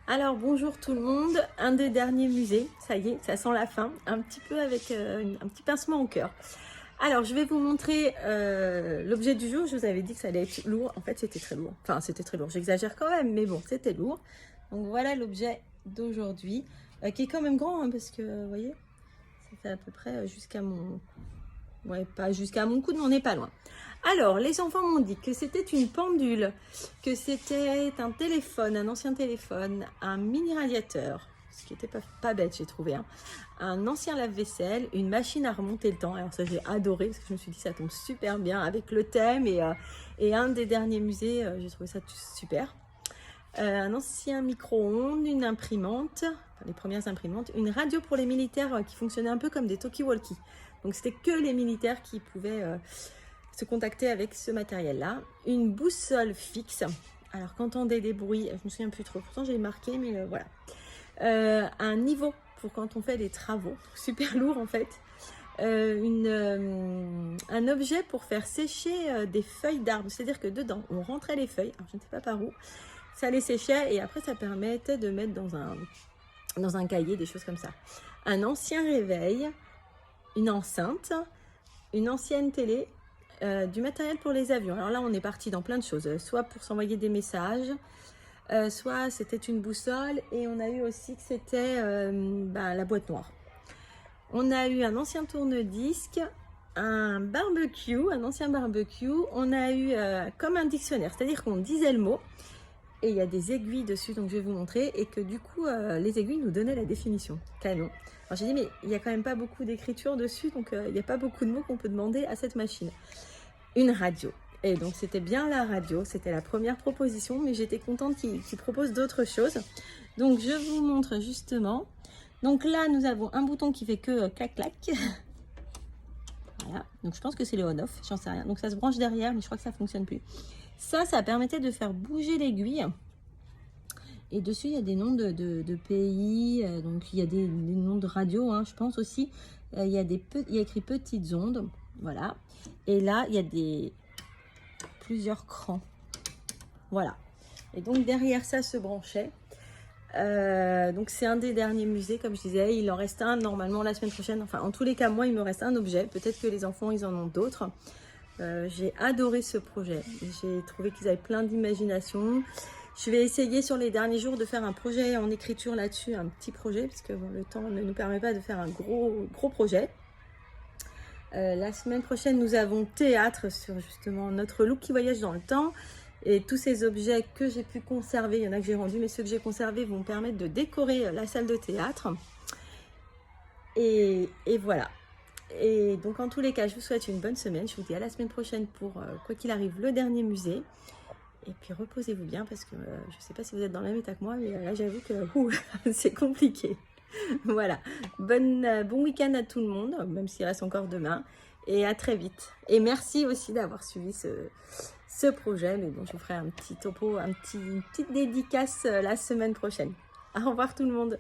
Alors bonjour tout le monde, un des derniers musées, ça y est, ça sent la fin, un petit peu avec un petit pincement au cœur. Alors je vais vous montrer l'objet du jour, je vous avais dit que ça allait être lourd, en fait c'était très lourd, enfin c'était très lourd, j'exagère quand même, mais bon c'était lourd. Donc voilà l'objet d'aujourd'hui, qui est quand même grand, hein, parce que vous voyez, ça fait à peu près jusqu'à mon... Ouais, pas jusqu'à mon coude, mais on n'est pas loin. Alors, les enfants m'ont dit que c'était une pendule, que c'était un téléphone, un ancien téléphone, un mini radiateur, ce qui n'était pas bête, j'ai trouvé, hein. Un ancien lave-vaisselle, une machine à remonter le temps. Alors ça, j'ai adoré, parce que je me suis dit, ça tombe super bien avec le thème et un des derniers musées, j'ai trouvé ça super. Un ancien micro-ondes, une imprimante, enfin, les premières imprimantes, une radio pour les militaires qui fonctionnait un peu comme des talkie-walkie. Donc c'était que les militaires qui pouvaient se contacter avec ce matériel-là. Une boussole fixe. Alors quand on entendait des bruits, je me souviens plus trop, pourtant j'ai marqué, mais voilà. Un niveau pour quand on fait des travaux, super lourd en fait. Un objet pour faire sécher des feuilles d'arbres, c'est-à-dire que dedans on rentrait les feuilles, alors je ne sais pas par où, ça les séchait et après ça permettait de mettre dans un cahier, des choses comme ça. Un ancien réveil, une enceinte, une ancienne télé, du matériel pour les avions. Alors là on est parti dans plein de choses, soit pour s'envoyer des messages, soit c'était une boussole et on a eu aussi que c'était la boîte noire. On a eu un ancien tourne-disque, un barbecue, un ancien barbecue. On a eu comme un dictionnaire, c'est-à-dire qu'on disait le mot et il y a des aiguilles dessus, donc je vais vous montrer, et que du coup les aiguilles nous donnaient la définition. Canon. Alors j'ai dit mais il n'y a quand même pas beaucoup d'écriture dessus, donc il n'y a pas beaucoup de mots qu'on peut demander à cette machine. Une radio. Et donc c'était bien la radio, c'était la première proposition, mais j'étais contente qu'il propose d'autres choses. Donc je vous montre justement. Donc là nous avons un bouton qui fait que clac clac. Voilà, donc je pense que c'est le on-off, j'en sais rien. Donc ça se branche derrière, mais je crois que ça fonctionne plus. Ça permettait de faire bouger l'aiguille. Et dessus, il y a des noms de pays, donc il y a des noms de radio, hein, je pense aussi. Il y a écrit petites ondes, voilà. Et là, il y a plusieurs crans, voilà. Et donc derrière ça se branchait. Donc c'est un des derniers musées, comme je disais, il en reste un normalement la semaine prochaine. Enfin, en tous les cas, moi, il me reste un objet. Peut-être que les enfants, ils en ont d'autres. J'ai adoré ce projet. J'ai trouvé qu'ils avaient plein d'imagination. Je vais essayer sur les derniers jours de faire un projet en écriture là-dessus, un petit projet, parce que bon, le temps ne nous permet pas de faire un gros projet. La semaine prochaine, nous avons théâtre sur justement notre look qui voyage dans le temps. Et tous ces objets que j'ai pu conserver, il y en a que j'ai rendus, mais ceux que j'ai conservés vont permettre de décorer la salle de théâtre. Et voilà. Et donc en tous les cas, je vous souhaite une bonne semaine. Je vous dis à la semaine prochaine pour, quoi qu'il arrive, le dernier musée. Et puis reposez-vous bien parce que je ne sais pas si vous êtes dans le même état que moi, mais là j'avoue que c'est compliqué. Voilà, bon week-end à tout le monde, même s'il reste encore demain. Et à très vite. Et merci aussi d'avoir suivi ce projet. Mais bon, je vous ferai un petit topo, une petite dédicace la semaine prochaine. Au revoir tout le monde.